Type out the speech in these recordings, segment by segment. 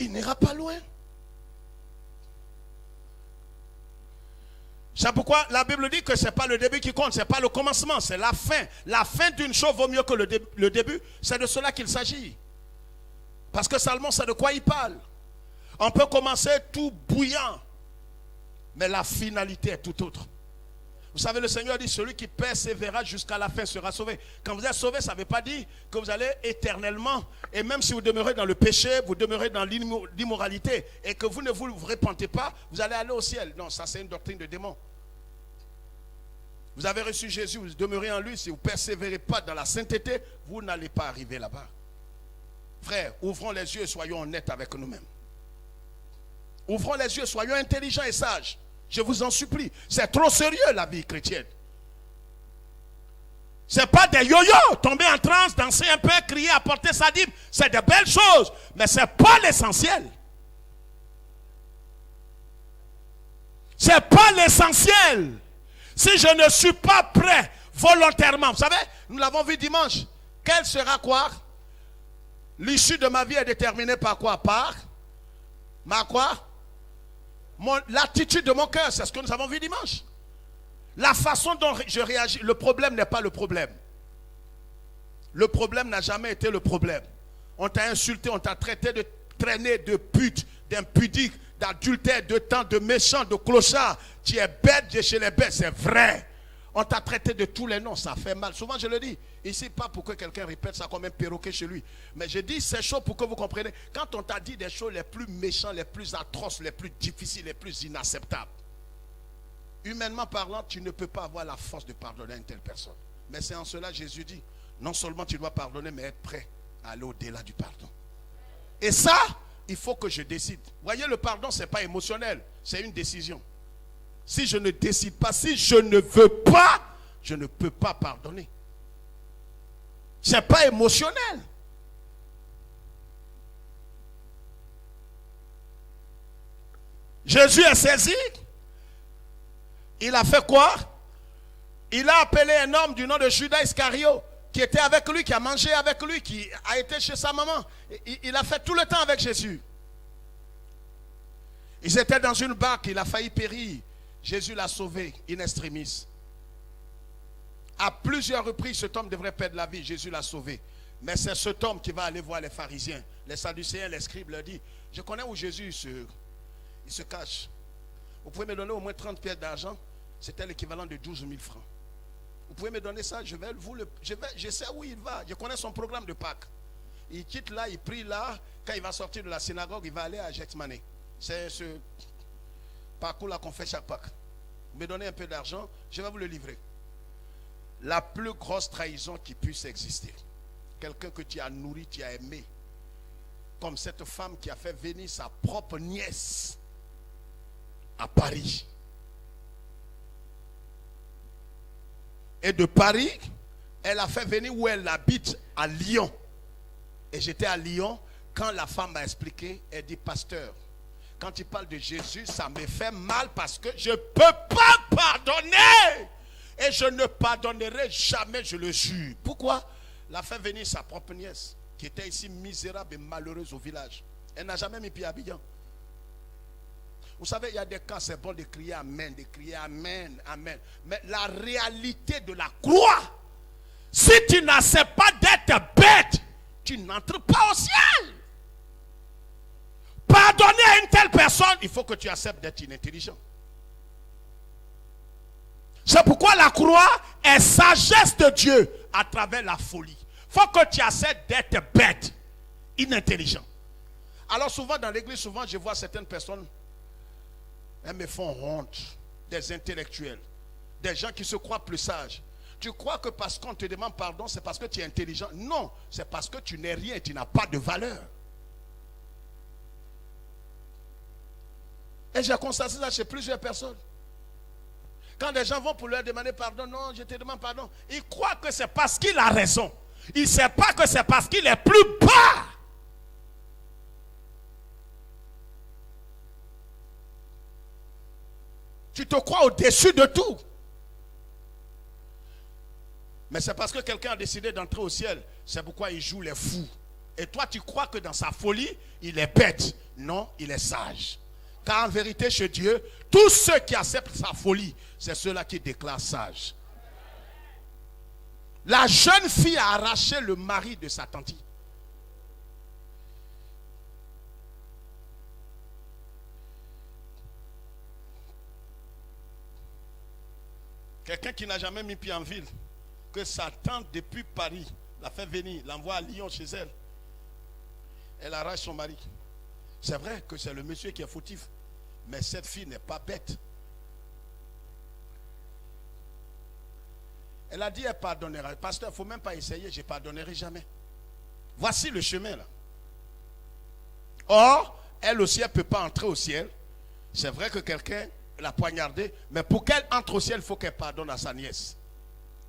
il n'ira pas loin. C'est pourquoi la Bible dit que ce n'est pas le début qui compte, ce n'est pas le commencement, c'est la fin. La fin d'une chose vaut mieux que le début. C'est de cela qu'il s'agit. Parce que Salomon, c'est de quoi il parle. On peut commencer tout bouillant, mais la finalité est tout autre. Vous savez, le Seigneur dit, celui qui persévérera jusqu'à la fin sera sauvé. Quand vous êtes sauvé, ça ne veut pas dire que vous allez éternellement, et même si vous demeurez dans le péché, vous demeurez dans l'immoralité, et que vous ne vous repentez pas, vous allez aller au ciel. Non, ça c'est une doctrine de démon. Vous avez reçu Jésus, vous demeurez en lui, si vous ne persévérez pas dans la sainteté, vous n'allez pas arriver là-bas. Frères, ouvrons les yeux et soyons honnêtes avec nous-mêmes. Ouvrons les yeux, soyons intelligents et sages. Je vous en supplie. C'est trop sérieux la vie chrétienne. Ce n'est pas des yo-yo, tomber en transe, danser un peu, crier, apporter sa dîme. C'est de belles choses, mais ce n'est pas l'essentiel. Ce n'est pas l'essentiel. Si je ne suis pas prêt volontairement, vous savez, nous l'avons vu dimanche. Quelle sera quoi? L'issue de ma vie est déterminée par quoi? Par ma quoi? L'attitude de mon cœur, c'est ce que nous avons vu dimanche. La façon dont je réagis, le problème n'est pas le problème. Le problème n'a jamais été le problème. On t'a insulté, on t'a traité de traîner, de pute, d'impudique, d'adultère, de temps, de méchant, de clochard. Tu es bête de chez les bêtes, c'est vrai. On t'a traité de tous les noms, ça fait mal. Souvent je le dis, ici pas pour que quelqu'un répète ça comme un perroquet chez lui. Mais je dis ces choses pour que vous compreniez. Quand on t'a dit des choses les plus méchantes, les plus atroces, les plus difficiles, les plus inacceptables. Humainement parlant, tu ne peux pas avoir la force de pardonner à une telle personne. Mais c'est en cela Jésus dit, non seulement tu dois pardonner, mais être prêt à aller au-delà du pardon. Et ça, il faut que je décide. Voyez, le pardon, ce n'est pas émotionnel, c'est une décision. Si je ne décide pas, si je ne veux pas, je ne peux pas pardonner. Ce n'est pas émotionnel. Jésus est saisi. Il a fait quoi? Il a appelé un homme du nom de Judas Iscario, qui était avec lui, qui a mangé avec lui, qui a été chez sa maman. Il a fait tout le temps avec Jésus. Ils étaient dans une barque, il a failli périr. Jésus l'a sauvé, in extremis. À plusieurs reprises, cet homme devrait perdre la vie. Jésus l'a sauvé. Mais c'est cet homme qui va aller voir les pharisiens. Les sadducéens, les scribes leur disent, je connais où Jésus il se cache. Vous pouvez me donner au moins 30 pièces d'argent. C'était l'équivalent de 12 000 francs. Vous pouvez me donner ça, je sais où il va. Je connais son programme de Pâques. Il quitte là, il prie là. Quand il va sortir de la synagogue, il va aller à Gethsemane. C'est ce parcours-là qu'on fait chaque Pâques. Vous me donnez un peu d'argent, je vais vous le livrer. La plus grosse trahison qui puisse exister. Quelqu'un que tu as nourri, tu as aimé. Comme cette femme qui a fait venir sa propre nièce à Paris. Et de Paris, elle a fait venir où elle habite, à Lyon. Et j'étais à Lyon, quand la femme m'a expliqué, elle dit, pasteur, quand il parle de Jésus, ça me fait mal parce que je ne peux pas pardonner. Et je ne pardonnerai jamais, je le jure. Pourquoi? Elle a fait venir sa propre nièce, qui était ici misérable et malheureuse au village. Elle n'a jamais mis pied à Abidjan. Vous savez, il y a des cas, c'est bon de crier Amen, de crier Amen, Amen. Mais la réalité de la croix, si tu n'acceptes pas d'être bête, tu n'entres pas au ciel. Pardonner à une telle personne, il faut que tu acceptes d'être inintelligent. C'est pourquoi la croix est sagesse de Dieu à travers la folie. Il faut que tu acceptes d'être bête, inintelligent. Alors souvent dans l'église, souvent je vois certaines personnes, elles me font honte, des intellectuels, des gens qui se croient plus sages. Tu crois que parce qu'on te demande pardon, c'est parce que tu es intelligent? Non, c'est parce que tu n'es rien, tu n'as pas de valeur. Et j'ai constaté ça chez plusieurs personnes. Quand des gens vont pour leur demander pardon, non, je te demande pardon. Ils croient que c'est parce qu'il a raison. Ils ne savent pas que c'est parce qu'il est plus bas. Tu te crois au-dessus de tout. Mais c'est parce que quelqu'un a décidé d'entrer au ciel. C'est pourquoi il joue les fous. Et toi, tu crois que dans sa folie, il est bête. Non, il est sage. Car en vérité, chez Dieu, tous ceux qui acceptent sa folie, c'est ceux-là qui déclarent sage. La jeune fille a arraché le mari de sa tante. Quelqu'un qui n'a jamais mis pied en ville, que sa tante depuis Paris l'a fait venir, l'envoie à Lyon chez elle. Elle arrache son mari. C'est vrai que c'est le monsieur qui est fautif, mais cette fille n'est pas bête. Elle a dit, elle pardonnera. Pasteur, il ne faut même pas essayer, je ne pardonnerai jamais. Voici le chemin là. Or, elle aussi, elle ne peut pas entrer au ciel. C'est vrai que quelqu'un l'a poignardée, mais pour qu'elle entre au ciel, il faut qu'elle pardonne à sa nièce.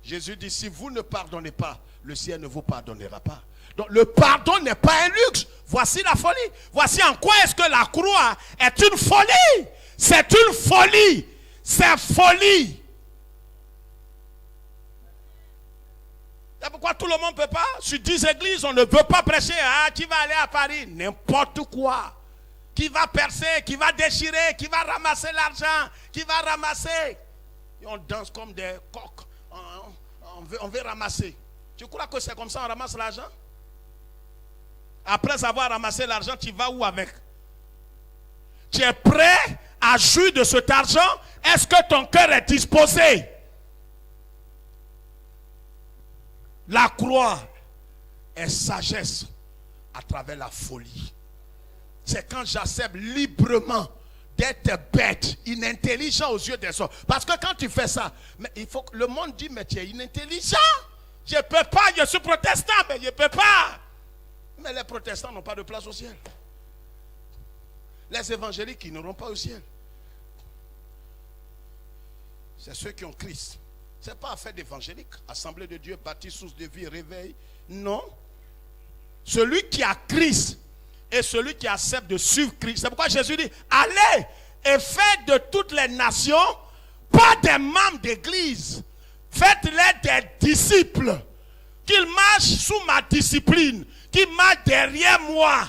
Jésus dit, si vous ne pardonnez pas, le ciel ne vous pardonnera pas. Donc le pardon n'est pas un luxe. Voici la folie. Voici en quoi est-ce que la croix est une folie. C'est une folie. C'est folie. C'est pourquoi tout le monde ne peut pas. Sur 10 églises, on ne veut pas prêcher. Ah, qui va aller à Paris? N'importe quoi. Qui va percer, qui va déchirer, qui va ramasser l'argent, qui va ramasser. Et on danse comme des coqs. On veut ramasser. Tu crois que c'est comme ça on ramasse l'argent? Après avoir ramassé l'argent, tu vas où avec? Tu es prêt à jouir de cet argent? Est-ce que ton cœur est disposé? La croix est sagesse à travers la folie. C'est quand j'accepte librement d'être bête, inintelligent aux yeux des hommes. Parce que quand tu fais ça, mais il faut que le monde dit, mais tu es inintelligent. Je ne peux pas, je suis protestant, mais je ne peux pas. Mais les protestants n'ont pas de place au ciel. Les évangéliques, ils n'auront pas au ciel. C'est ceux qui ont Christ. Ce n'est pas affaire d'évangélique. Assemblée de Dieu, baptiste, source de vie, réveil. Non. Celui qui a Christ et celui qui accepte de suivre Christ. C'est pourquoi Jésus dit, allez et faites de toutes les nations, pas des membres d'église. Faites-les des disciples. Qu'ils marchent sous ma discipline. Qu'ils marchent derrière moi.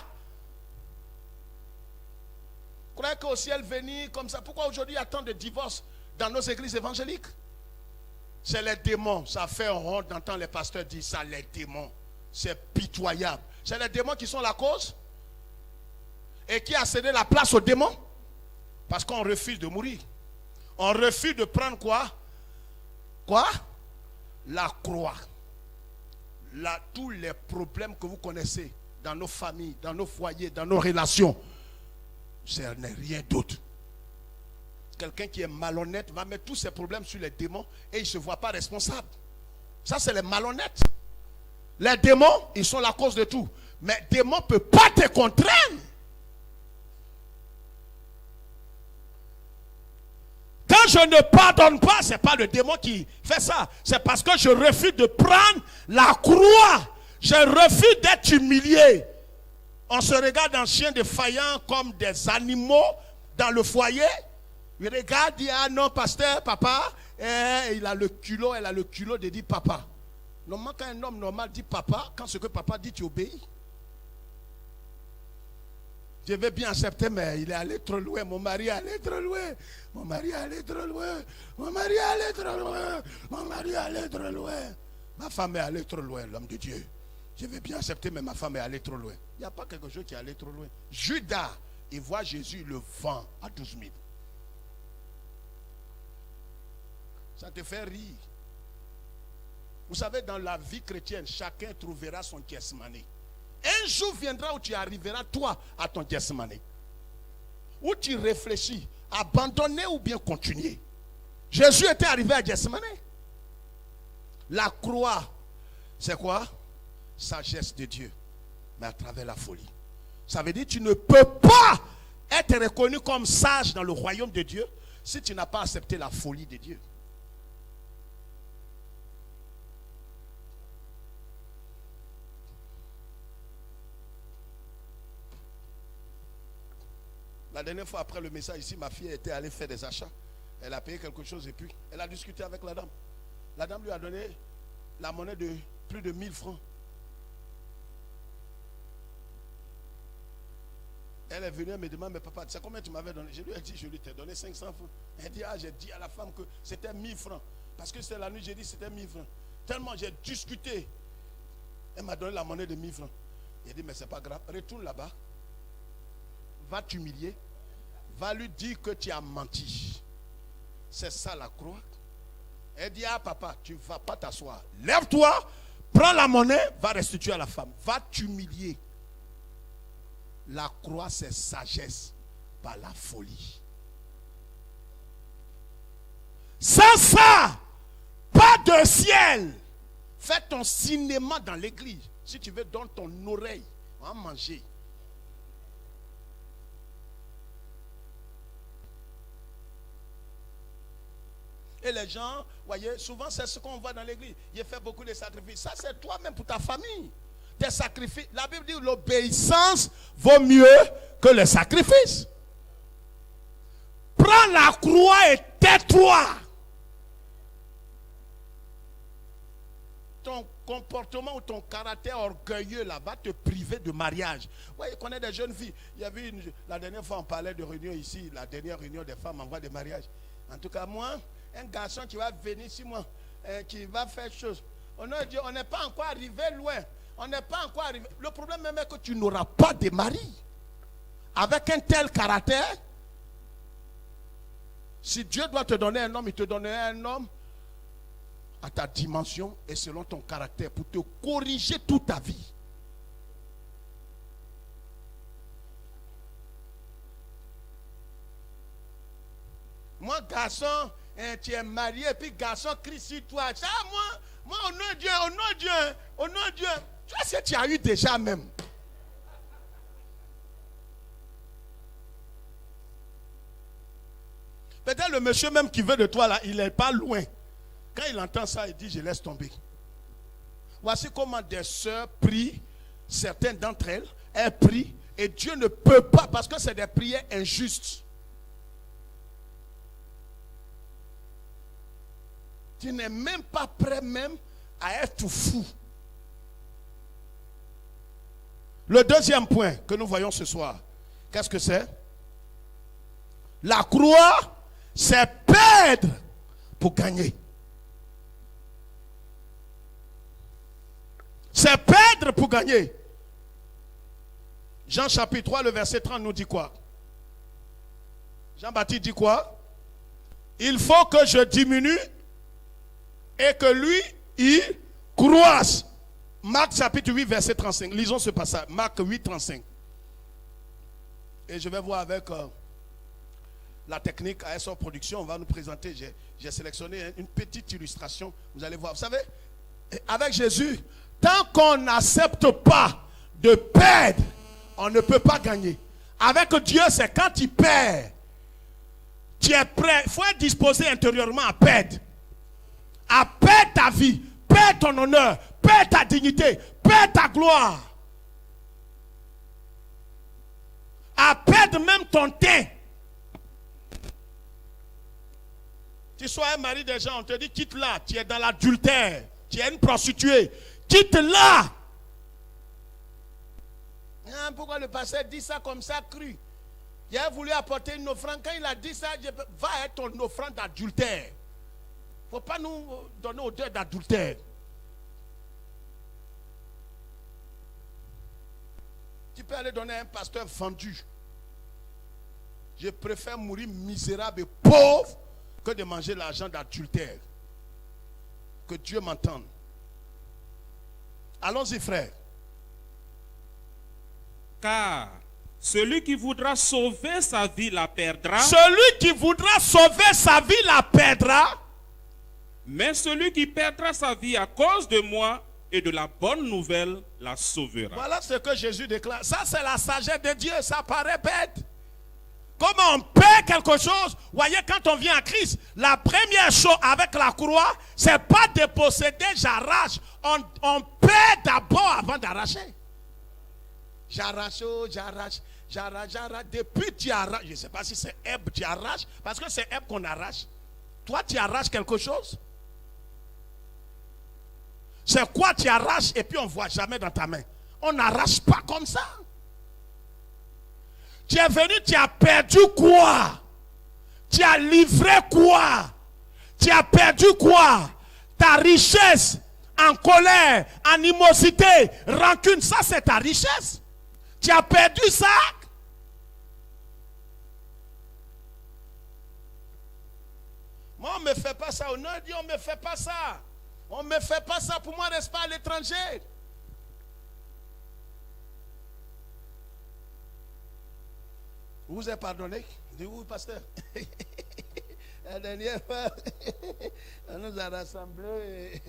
Vous croyez qu'au ciel venir comme ça? Pourquoi aujourd'hui il y a tant de divorces dans nos églises évangéliques? C'est les démons. Ça fait honte d'entendre les pasteurs dire ça, les démons. C'est pitoyable. C'est les démons qui sont la cause. Et qui a cédé la place aux démons? Parce qu'on refuse de mourir. On refuse de prendre quoi? Quoi? La croix. Là, tous les problèmes que vous connaissez dans nos familles, dans nos foyers, dans nos relations, ce n'est rien d'autre. Quelqu'un qui est malhonnête va mettre tous ses problèmes sur les démons et il ne se voit pas responsable. Ça, c'est les malhonnêtes. Les démons, ils sont la cause de tout. Mais les démons ne peuvent pas te contraindre. Quand je ne pardonne pas, ce n'est pas le démon qui fait ça. C'est parce que je refuse de prendre la croix. Je refuse d'être humilié. On se regarde en chien défaillant comme des animaux dans le foyer. Il regarde, il dit, ah non, pasteur, papa. Et il a le culot, elle a le culot de dire papa. Normalement, quand un homme normal dit papa, quand ce que papa dit, tu obéis. Je vais bien accepter, mais il est allé trop loin. Mon mari est allé trop loin. Mon mari est allé trop loin. Mon mari est allé trop loin. Mon mari est allé trop loin. Ma femme est allée trop loin, l'homme de Dieu. Je vais bien accepter, mais ma femme est allée trop loin. Il n'y a pas quelque chose qui est allé trop loin. Judas, il voit Jésus le vend à 12 000. Ça te fait rire. Vous savez, dans la vie chrétienne, chacun trouvera son Gethsemane. Un jour viendra où tu arriveras, toi, à ton Gethsemane. Où tu réfléchis, abandonner ou bien continuer. Jésus était arrivé à Gethsemane. La croix, c'est quoi? Sagesse de Dieu, mais à travers la folie. Ça veut dire que tu ne peux pas être reconnu comme sage dans le royaume de Dieu si tu n'as pas accepté la folie de Dieu. La dernière fois, après le message ici, ma fille était allée faire des achats. Elle a payé quelque chose et puis elle a discuté avec la dame. La dame lui a donné la monnaie de plus de 1000 francs. Elle est venue, elle me demande, mais papa, tu sais combien tu m'avais donné? Je lui ai dit, je lui t'ai donné 500 francs. Elle dit, ah, j'ai dit à la femme que c'était 1000 francs. Parce que c'était la nuit, j'ai dit c'était 1000 francs. Tellement j'ai discuté. Elle m'a donné la monnaie de 1000 francs. Il a dit, mais c'est pas grave, retourne là-bas. Va t'humilier. Va lui dire que tu as menti. C'est ça la croix. Elle dit, ah papa, tu ne vas pas t'asseoir. Lève-toi, prends la monnaie, va restituer à la femme. Va t'humilier. La croix, c'est sagesse, pas la folie. Sans ça, pas de ciel. Fais ton cinéma dans l'église. Si tu veux, donne ton oreille. On va manger. Et les gens, voyez, souvent c'est ce qu'on voit dans l'église. Il fait beaucoup de sacrifices. Ça, c'est toi-même pour ta famille. Tes sacrifices. La Bible dit que l'obéissance vaut mieux que le sacrifice. Prends la croix et tais-toi. Ton comportement ou ton caractère orgueilleux là va te priver de mariage. Vous voyez, on connaît des jeunes filles. Il y avait la dernière fois on parlait de réunion ici, la dernière réunion des femmes en voie de mariage. En tout cas, moi, un garçon qui va venir ici, moi, qui va faire chose. On n'est pas encore arrivé loin. On n'est pas encore arrivé. Le problème même est que tu n'auras pas de mari. Avec un tel caractère, si Dieu doit te donner un homme, il te donnerait un homme à ta dimension et selon ton caractère pour te corriger toute ta vie. Moi, garçon, tu es marié, et puis garçon, crie sur toi. Ça, moi, au nom de Dieu, au nom de Dieu, au nom de Dieu. Tu vois ce que tu as eu déjà même. Peut-être le monsieur même qui veut de toi là, il n'est pas loin. Quand il entend ça, il dit, je laisse tomber. Voici comment des sœurs prient, certaines d'entre elles prient, et Dieu ne peut pas, parce que c'est des prières injustes. Tu n'es même pas prêt même à être fou. Le deuxième point que nous voyons ce soir, qu'est-ce que c'est? La croix, c'est perdre pour gagner. C'est perdre pour gagner. Jean chapitre 3, le verset 30 nous dit quoi? Jean-Baptiste dit quoi? Il faut que je diminue et que lui, il croisse. Marc chapitre 8, verset 35. Lisons ce passage. Marc 8, 35. Et je vais voir avec la technique ASO Production. On va nous présenter. J'ai sélectionné une petite illustration. Vous allez voir. Vous savez, avec Jésus, tant qu'on n'accepte pas de perdre, on ne peut pas gagner. Avec Dieu, c'est quand tu perds, tu es prêt. Il faut être disposé intérieurement à perdre. À perdre ta vie, perdre ton honneur, perdre ta dignité, perdre ta gloire. À perdre même ton teint. Tu sois un mari des gens, on te dit quitte-la, tu es dans l'adultère, tu es une prostituée, quitte-la. Pourquoi le pasteur dit ça comme ça cru? Il a voulu apporter une offrande. Quand il a dit ça, va être ton offrande d'adultère. Il ne faut pas nous donner odeur d'adultère. Tu peux aller donner à un pasteur vendu. Je préfère mourir misérable et pauvre que de manger l'argent d'adultère. Que Dieu m'entende. Allons-y, frère. Car celui qui voudra sauver sa vie la perdra. Celui qui voudra sauver sa vie la perdra. Mais celui qui perdra sa vie à cause de moi et de la bonne nouvelle la sauvera. Voilà ce que Jésus déclare. Ça, c'est la sagesse de Dieu. Ça paraît bête. Comment on perd quelque chose? Voyez, quand on vient à Christ, la première chose avec la croix, c'est pas de posséder, j'arrache. On perd d'abord avant d'arracher. J'arrache. Depuis tu arraches. Je ne sais pas si c'est herbe tu arraches, parce que c'est herbe qu'on arrache. Toi, tu arraches quelque chose. C'est quoi tu arraches et puis on ne voit jamais dans ta main. On n'arrache pas comme ça. Tu es venu, tu as perdu quoi? Tu as livré quoi? Tu as perdu quoi? Ta richesse en colère, animosité, rancune, ça c'est ta richesse. Tu as perdu ça. Moi, on ne me fait pas ça. Au nom de Dieu, on ne me fait pas ça. On ne me fait pas ça. Pour moi, reste pas à l'étranger. Vous vous êtes pardonné? Dites-vous, pasteur. La dernière fois, on nous a rassemblés.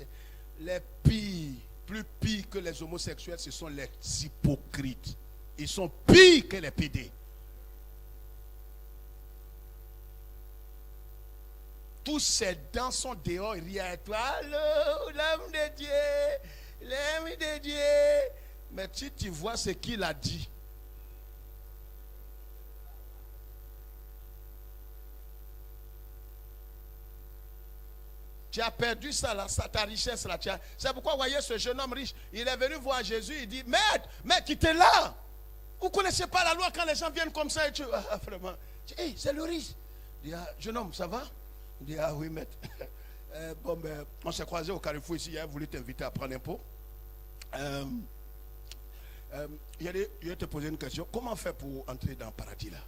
Les pires, plus pires que les homosexuels, ce sont les hypocrites. Ils sont pires que les pédés. Tous ces dents sont dehors, ils rient à toi. Allô, l'âme de Dieu, l'âme de Dieu. Mais si tu vois ce qu'il a dit, tu as perdu ça, là, ta richesse là. C'est pourquoi vous voyez ce jeune homme riche, il est venu voir Jésus, il dit, maître, tu étais là. Vous ne connaissez pas la loi quand les gens viennent comme ça et tu... Ah, vraiment. Hey, c'est le riche. Il dit, ah, jeune homme, ça va? Il dit, ah oui, maître. On s'est croisés au Carrefour ici, il a voulu t'inviter à prendre un pot. Il a te posé une question. Comment faire pour entrer dans le paradis là?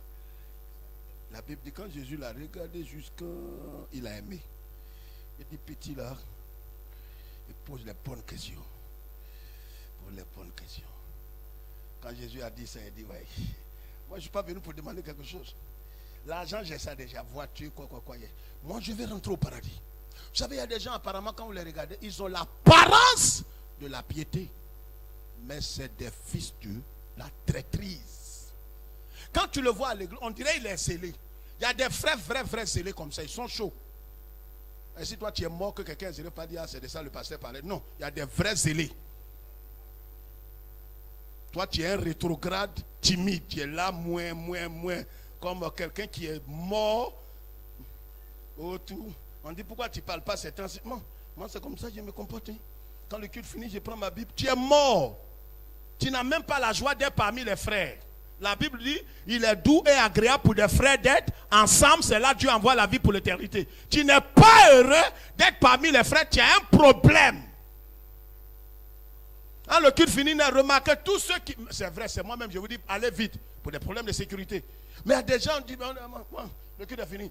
La Bible dit, quand Jésus l'a regardé jusqu'à... Il a aimé. Il dit, petit là, il pose les bonnes questions. Pour les bonnes questions. Quand Jésus a dit ça, il dit, ouais, moi je ne suis pas venu pour demander quelque chose. L'argent, j'ai ça déjà, voiture, quoi. Moi, je vais rentrer au paradis. Vous savez, il y a des gens, apparemment, quand vous les regardez, ils ont l'apparence de la piété. Mais c'est des fils de la traîtrise. Quand tu le vois à l'église, on dirait qu'il est scellé. Il y a des vrais scellés comme ça, ils sont chauds. Et si toi tu es mort, que quelqu'un ne pas dire, ah, c'est de ça le pasteur parlait. Non, il y a des vrais zélés. Toi tu es un rétrograde timide, tu es là, moins. Comme quelqu'un qui est mort. Autour. On dit pourquoi tu ne parles pas cet enseignement. Moi c'est comme ça que je me comporte. Quand le culte finit, je prends ma Bible. Tu es mort. Tu n'as même pas la joie d'être parmi les frères. La Bible dit, il est doux et agréable pour des frères d'être ensemble. C'est là que Dieu envoie la vie pour l'éternité. Tu n'es pas heureux d'être parmi les frères. Tu as un problème. Quand le culte finit, remarquez tous ceux qui... C'est vrai, c'est moi-même, je vous dis, allez vite pour des problèmes de sécurité. Mais il y a des gens qui disent, le culte est fini.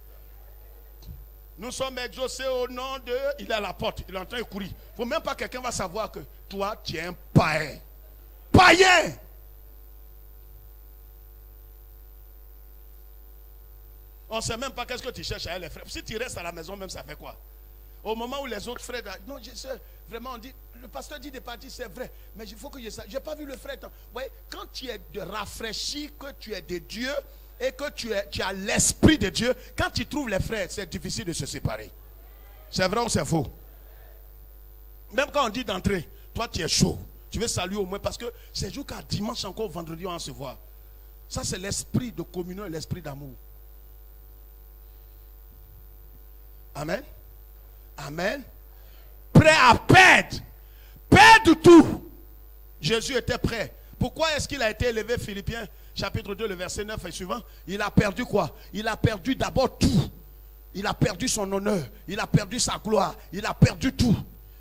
Nous sommes exaucés au nom de... Il est à la porte, il est en train de courir. Il ne faut même pas que quelqu'un va savoir que toi, tu es un païen. Païen! On ne sait même pas qu'est-ce que tu cherches à elle, les frères. Si tu restes à la maison, même ça fait quoi? Au moment où les autres frères... Non, je sais, vraiment, on dit... Le pasteur dit de partir, c'est vrai. Mais il faut que je sache. Je n'ai pas vu le frère. Oui, quand tu es de rafraîchi, que tu es de Dieu et que tu as l'esprit de Dieu, quand tu trouves les frères, c'est difficile de se séparer. C'est vrai ou c'est faux? Même quand on dit d'entrer, toi tu es chaud. Tu veux saluer au moins parce que c'est jusqu'à dimanche encore, vendredi, on va se voir. Ça, c'est l'esprit de communion et l'esprit d'amour. Amen. Amen. Prêt à perdre. Perdre tout. Jésus était prêt. Pourquoi est-ce qu'il a été élevé? Philippiens chapitre 2, le verset 9 et suivant. Il a perdu quoi? Il a perdu d'abord tout. Il a perdu son honneur. Il a perdu sa gloire. Il a perdu tout.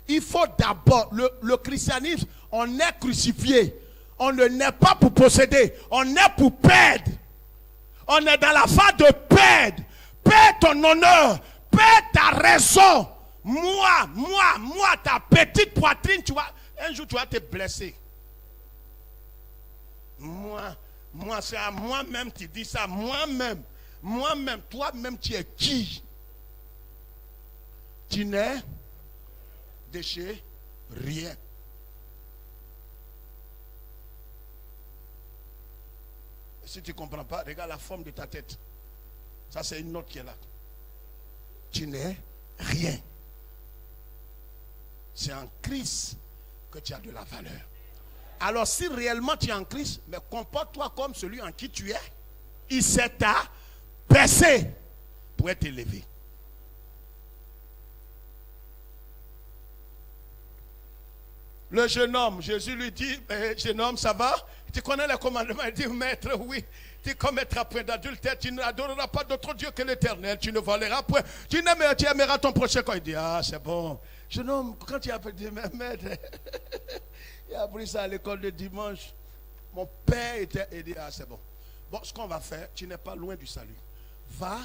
Il faut d'abord, le christianisme, on est crucifié. On ne naît pas pour posséder. On est pour perdre. On est dans la phase de perdre. Perdre ton honneur. Perdre ta raison. Moi, ta petite poitrine, tu vois, un jour tu vas te blesser. Moi, c'est à moi-même qui dis ça. Moi-même, toi-même, tu es qui? Tu n'es de chez rien. Si tu ne comprends pas, regarde la forme de ta tête. Ça, c'est une note qui est là. Tu n'es rien. C'est en Christ que tu as de la valeur. Alors si réellement tu es en Christ, mais comporte-toi comme celui en qui tu es. Il s'est abaissé pour être élevé. Le jeune homme, Jésus lui dit, jeune homme, ça va? Tu connais les commandements? Il dit, maître, oui. Tu commettras point d'adultère, tu n'adoreras pas d'autre Dieu que l'Éternel, tu ne voleras point, tu aimeras ton prochain. Quand il dit, ah c'est bon. Jeune homme, quand il a dit, maître, il a appris ça à l'école de dimanche. Mon père était, il dit, ah c'est bon. Bon, ce qu'on va faire, tu n'es pas loin du salut. Va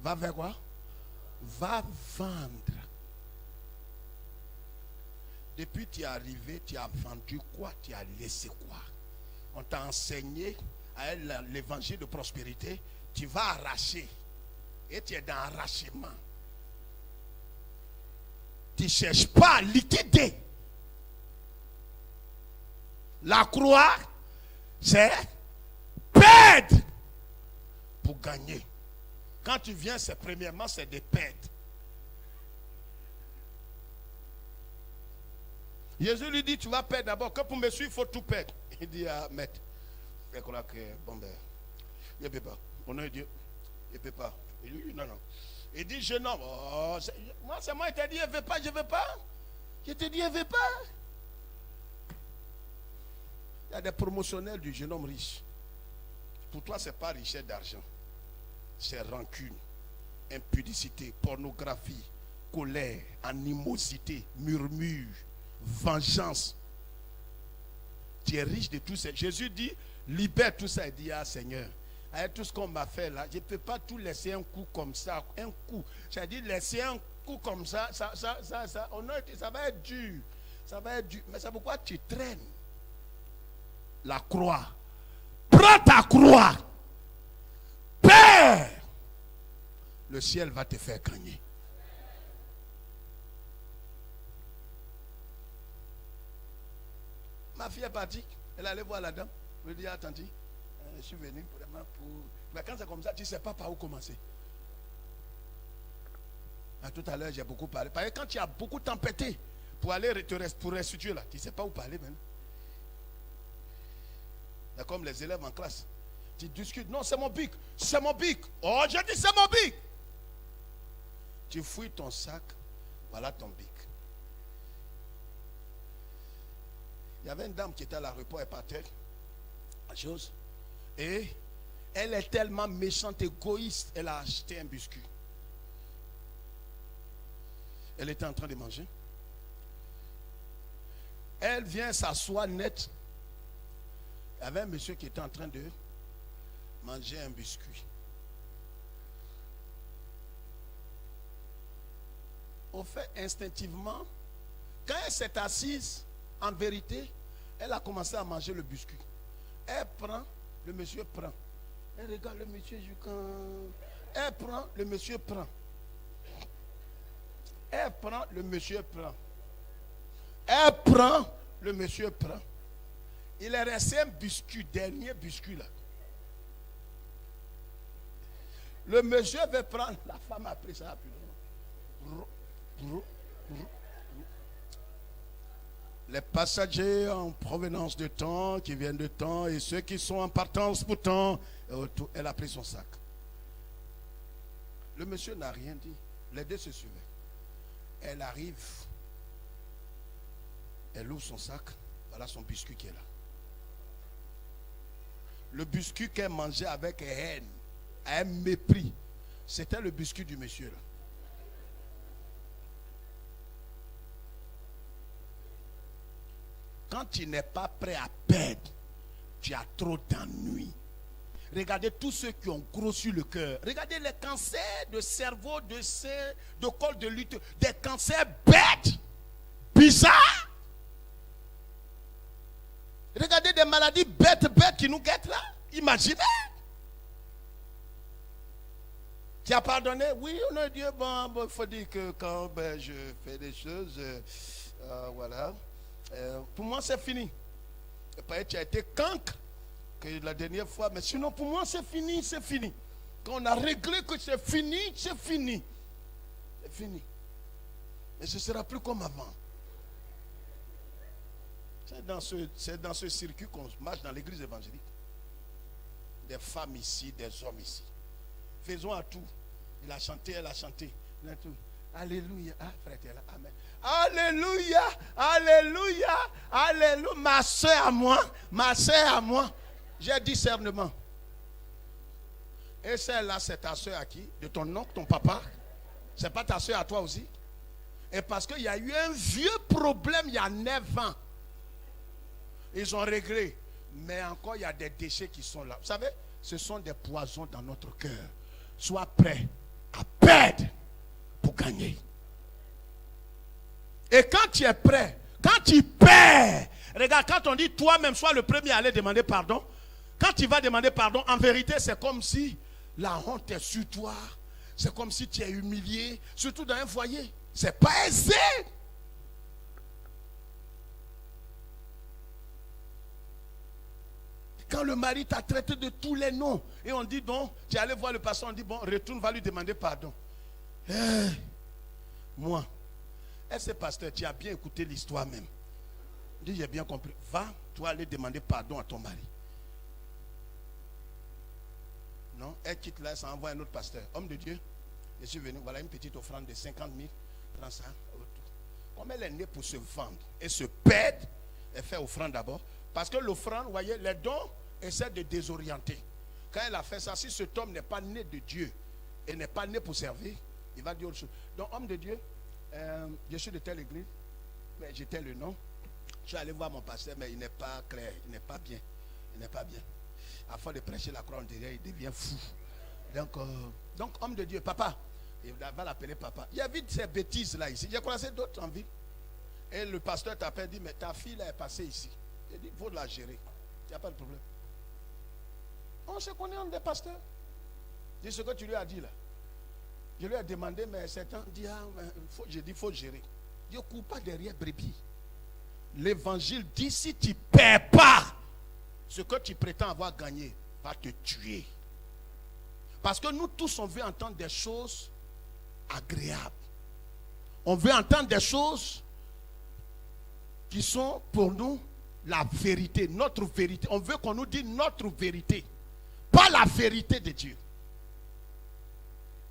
vers quoi? Va vendre. Depuis que tu es arrivé, tu as vendu quoi? Tu as laissé quoi? On t'a enseigné à l'évangile de prospérité. Tu vas arracher. Et tu es dans l'arrachement. Tu ne cherches pas à liquider. La croix, c'est perdre pour gagner. Quand tu viens, c'est premièrement, c'est de perdre. Jésus lui dit, tu vas perdre d'abord. Que pour me suivre, il faut tout perdre. Il dit, ah, maître, je crois que, bon ben, il ne peut pas. Au nom de Dieu, il ne peut pas. Il dit, non. Il dit, jeune homme, oh, moi, c'est moi qui t'ai dit, il ne veut pas, je ne veux pas. Je te dis, il ne veut pas. Il y a des promotionnels du jeune homme riche. Pour toi, ce n'est pas richesse d'argent. C'est rancune, impudicité, pornographie, colère, animosité, murmure, vengeance. Tu es riche de tout ça. Jésus dit, libère tout ça. Il dit, ah Seigneur, avec tout ce qu'on m'a fait là, je ne peux pas tout laisser un coup comme ça. Un coup. J'ai dit, laisser un coup comme ça, ça va être dur. Ça va être dur. Mais c'est pourquoi tu traînes la croix. Prends ta croix. Père. Le ciel va te faire gagner. Ma fille est partie. Elle allait voir la dame. Elle lui dit, attendez, je suis venu vraiment pour... Mais quand c'est comme ça, tu ne sais pas par où commencer. Tout à l'heure, j'ai beaucoup parlé. Parce que quand tu as beaucoup tempêté pour aller pour restituer là, tu ne sais pas où parler maintenant. C'est comme les élèves en classe. Tu discutes. Non, c'est mon bic. C'est mon bic. Oh, je dis c'est mon bic. Tu fouilles ton sac. Voilà ton bic. Il y avait une dame qui était à l'aéroport, elle partait. Chose. Et elle est tellement méchante, égoïste, elle a acheté un biscuit. Elle était en train de manger. Elle vient s'asseoir net. Il y avait un monsieur qui était en train de manger un biscuit. Au fait, instinctivement, quand elle s'est assise, en vérité, elle a commencé à manger le biscuit. Elle prend, le monsieur prend. Elle regarde le monsieur elle prend, le monsieur prend. Elle prend, le monsieur prend. Elle prend, le monsieur prend. Il est resté un biscuit, dernier biscuit là. Le monsieur veut prendre, la femme a pris ça. Les passagers en provenance de temps, qui viennent de temps, et ceux qui sont en partance pour temps, elle a pris son sac. Le monsieur n'a rien dit. Les deux se suivaient. Elle arrive. Elle ouvre son sac. Voilà son biscuit qui est là. Le biscuit qu'elle mangeait avec haine, un mépris, c'était le biscuit du monsieur là. Quand tu n'es pas prêt à perdre, tu as trop d'ennuis. Regardez tous ceux qui ont grossi le cœur. Regardez les cancers de cerveau, de sein, de col de l'utérus, des cancers bêtes, bizarres. Regardez des maladies bêtes qui nous guettent là. Imaginez. Tu as pardonné? Oui, on a dit, bon, il faut dire que quand je fais des choses, voilà. Pour moi, c'est fini. Et pas tu as été cancre que la dernière fois, mais sinon, pour moi, c'est fini, c'est fini. Quand on a réglé que c'est fini, c'est fini. C'est fini. Et ce ne sera plus comme avant. C'est dans ce circuit qu'on marche dans l'église évangélique. Des femmes ici, des hommes ici. Faisons à tout. Il a chanté, elle a chanté. Alléluia. Ah, frère, tu es là. Amen. Alléluia. Alléluia. Alléluia. Ma soeur à moi. J'ai discernement. Et celle-là, c'est ta soeur à qui? De ton oncle, ton papa? C'est pas ta soeur à toi aussi? Et parce qu'il y a eu un vieux problème il y a 9 ans. Ils ont réglé. Mais encore, il y a des déchets qui sont là. Vous savez, ce sont des poisons dans notre cœur. Sois prêt à perdre pour gagner. Et quand tu es prêt, quand tu perds, regarde, quand on dit toi-même, sois le premier à aller demander pardon. Quand tu vas demander pardon, en vérité, c'est comme si la honte est sur toi. C'est comme si tu es humilié, surtout dans un foyer. C'est pas aisé. Quand le mari t'a traité de tous les noms, et on dit donc, tu es allé voir le pasteur, on dit bon, retourne, va lui demander pardon. Moi, est-ce que pasteur, tu as bien écouté l'histoire même? Je dis, j'ai bien compris. Va, toi aller demander pardon à ton mari. Non, elle quitte là, ça envoie un autre pasteur. Homme de Dieu, je suis venu, voilà une petite offrande de 50 000. Prends ça. Comme elle est née pour se vendre et se perdre, elle fait offrande d'abord. Parce que l'offrande, vous voyez, les dons essaient de désorienter. Quand elle a fait ça, si cet homme n'est pas né de Dieu et n'est pas né pour servir, il va dire autre chose. Donc, homme de Dieu, je suis de telle église, mais j'ai tel nom. Je suis allé voir mon pasteur, mais il n'est pas clair, il n'est pas bien. Il n'est pas bien. À force de prêcher la croix, on dirait, il devient fou. Donc, homme de Dieu, papa, il va l'appeler papa. Il y a vite ces bêtises-là ici. J'ai croisé d'autres en ville. Et le pasteur t'appelle, dit, mais ta fille là est passée ici. Il dit, il faut la gérer. Il n'y a pas de problème. On se connaît entre des pasteurs. Dis ce que tu lui as dit là. Je lui ai demandé, mais certains disent, j'ai dit, il faut gérer. Dieu ne court pas derrière brebis. L'évangile dit, si tu ne perds pas ce que tu prétends avoir gagné, va te tuer. Parce que nous tous, on veut entendre des choses agréables. On veut entendre des choses qui sont pour nous la vérité, notre vérité. On veut qu'on nous dise notre vérité, pas la vérité de Dieu.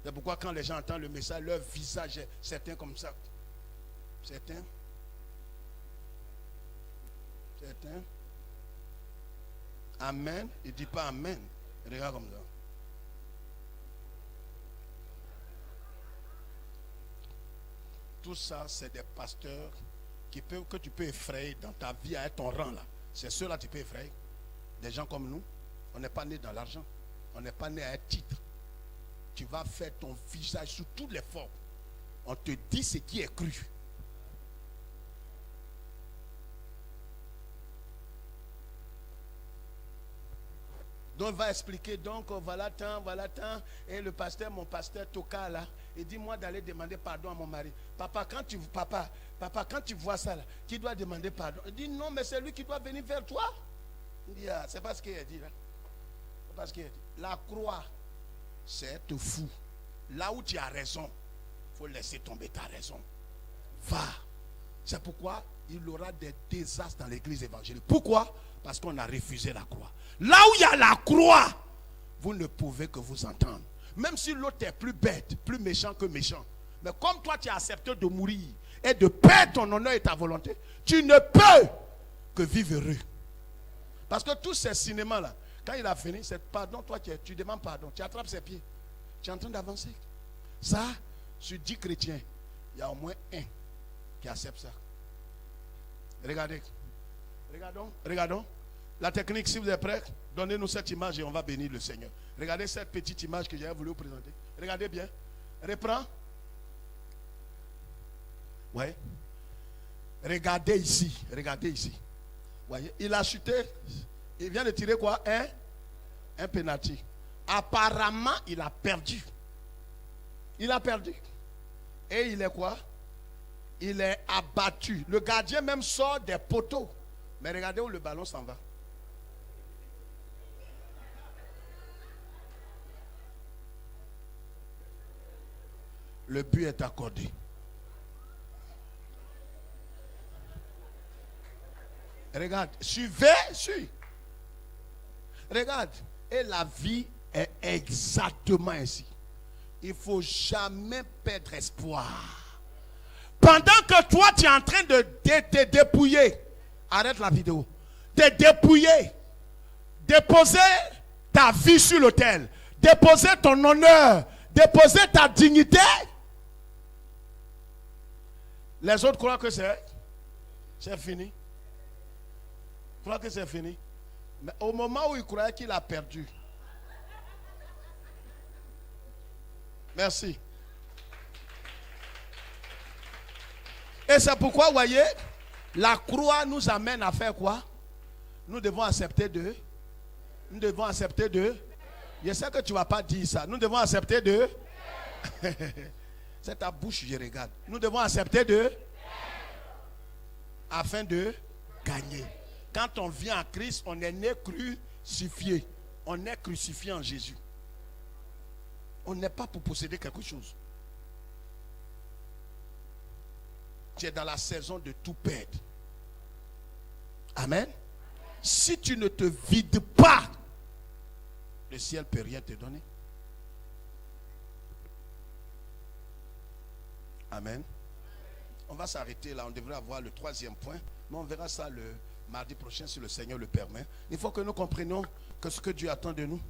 C'est pourquoi quand les gens entendent le message, leur visage est certains comme ça. Certains. Amen. Il ne dit pas Amen. Regarde comme ça. Tout ça, c'est des pasteurs que tu peux effrayer dans ta vie à ton rang là. C'est ceux-là que tu peux effrayer. Des gens comme nous, on n'est pas né dans l'argent. On n'est pas né à un titre. Tu vas faire ton visage sous toutes les formes. On te dit ce qui est cru. Donc il va expliquer, donc voilà tant, et le pasteur, mon pasteur Toka là, il dit moi d'aller demander pardon à mon mari. Papa, quand tu vois ça là, qui doit demander pardon? Il dit non, mais c'est lui qui doit venir vers toi. Il dit ah, c'est pas ce qu'il a dit là. C'est pas ce qu'il a dit. La croix, c'est te fou. Là où tu as raison, il faut laisser tomber ta raison. Va. C'est pourquoi il y aura des désastres dans l'église évangélique. Pourquoi? Parce qu'on a refusé la croix. Là où il y a la croix, vous ne pouvez que vous entendre. Même si l'autre est plus bête, plus méchant que méchant. Mais comme toi tu as accepté de mourir et de perdre ton honneur et ta volonté, tu ne peux que vivre heureux. Parce que tous ces cinémas-là, quand il a fini, c'est pardon, toi tu demandes pardon, tu attrapes ses pieds. Tu es en train d'avancer. Ça, sur 10 chrétiens, il y a au moins un qui accepte ça. Regardez. Regardons. La technique, si vous êtes prêts, donnez-nous cette image et on va bénir le Seigneur. Regardez cette petite image que j'avais voulu vous présenter. Regardez bien. Reprends. Ouais. Regardez ici. Voyez, il a chuté. Il vient de tirer quoi? Un penalty. Apparemment, il a perdu. Et il est quoi? Il est abattu. Le gardien même sort des poteaux. Mais regardez où le ballon s'en va. Le but est accordé. Regarde, suis. Regarde, et la vie est exactement ainsi. Il ne faut jamais perdre espoir. Pendant que toi tu es en train de te dépouiller, arrête la vidéo, te dépouiller, déposer ta vie sur l'autel, déposer ton honneur, déposer ta dignité, les autres croient que c'est fini. Croient que c'est fini. Mais au moment où il croyait qu'il a perdu. Merci. Et c'est pourquoi, vous voyez, la croix nous amène à faire quoi? Nous devons accepter de. Nous devons accepter de. Je sais que tu ne vas pas dire ça. Nous devons accepter de. C'est ta bouche, je regarde. Nous devons accepter de. Afin de gagner. Quand on vient à Christ, on est né crucifié. On est crucifié en Jésus. On n'est pas pour posséder quelque chose. Tu es dans la saison de tout perdre. Amen. Si tu ne te vides pas, le ciel ne peut rien te donner. Amen. On va s'arrêter là. On devrait avoir le 3e point. Mais on verra ça le mardi prochain si le Seigneur le permet. Il faut que nous comprenions que ce que Dieu attend de nous,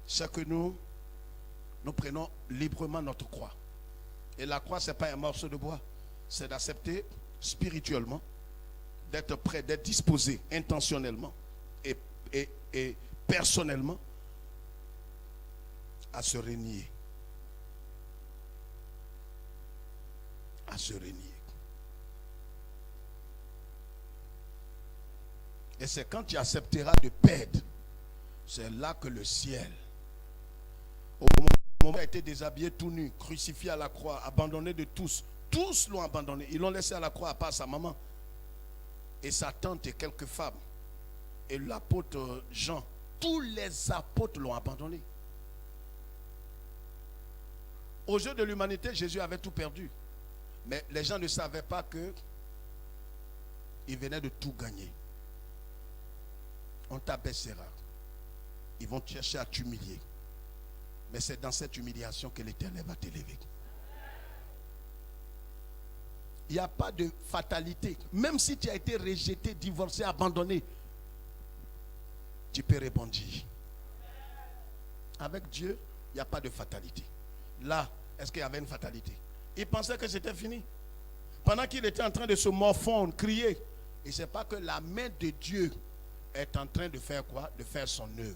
c'est que nous prenons librement notre croix. Et la croix, ce n'est pas un morceau de bois. C'est d'accepter spirituellement, d'être prêt, d'être disposé intentionnellement et personnellement à se renier. À se renier. Et c'est quand tu accepteras de perdre, c'est là que le ciel, au moment où il a été déshabillé tout nu, crucifié à la croix, abandonné de tous l'ont abandonné. Ils l'ont laissé à la croix à part sa maman et sa tante et quelques femmes. Et l'apôtre Jean, tous les apôtres l'ont abandonné. Aux yeux de l'humanité, Jésus avait tout perdu. Mais les gens ne savaient pas que il venait de tout gagner. On t'abaissera. Ils vont chercher à t'humilier. Mais c'est dans cette humiliation que l'Éternel va t'élever. Il n'y a pas de fatalité. Même si tu as été rejeté, divorcé, abandonné, tu peux rebondir. Avec Dieu, il n'y a pas de fatalité. Là, est-ce qu'il y avait une fatalité? Il pensait que c'était fini. Pendant qu'il était en train de se morfondre, crier, il ne sait pas que la main de Dieu est en train de faire quoi? De faire son œuvre.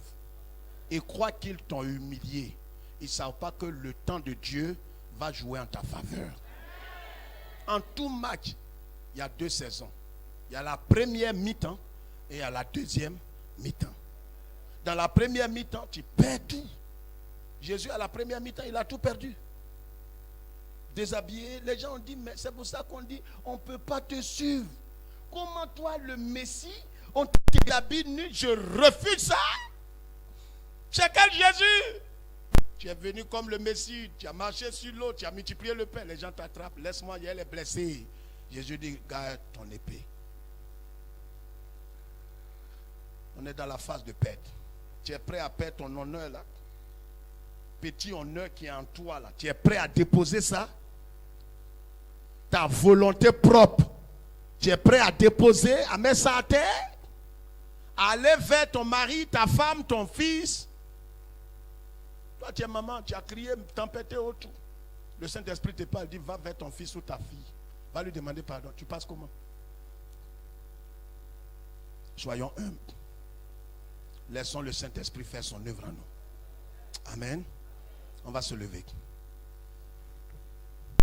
Ils croient qu'ils t'ont humilié. Ils ne savent pas que le temps de Dieu va jouer en ta faveur. En tout match, il y a 2 saisons. Il y a la première mi-temps et il y a la deuxième mi-temps. Dans la première mi-temps, tu perds tout. Jésus, à la première mi-temps, il a tout perdu. Déshabillé, les gens ont dit, mais c'est pour ça qu'on dit, on ne peut pas te suivre. Comment toi, le Messie, on te déshabille nu? Je refuse ça. C'est quel Jésus? Tu es venu comme le Messie, tu as marché sur l'eau, tu as multiplié le pain, les gens t'attrapent, laisse-moi, il y a les blessés. Jésus dit, garde ton épée. On est dans la phase de perte. Tu es prêt à perdre ton honneur là? Petit honneur qui est en toi là. Tu es prêt à déposer ça? Ta volonté propre. Tu es prêt à déposer, à mettre ça à terre? À aller vers ton mari, ta femme, ton fils. Toi, tu es maman, tu as crié, tempêté autour. Le Saint-Esprit te parle, dit, va vers ton fils ou ta fille. Va lui demander pardon. Tu passes comment? Soyons humbles. Laissons le Saint-Esprit faire son œuvre en nous. Amen. On va se lever.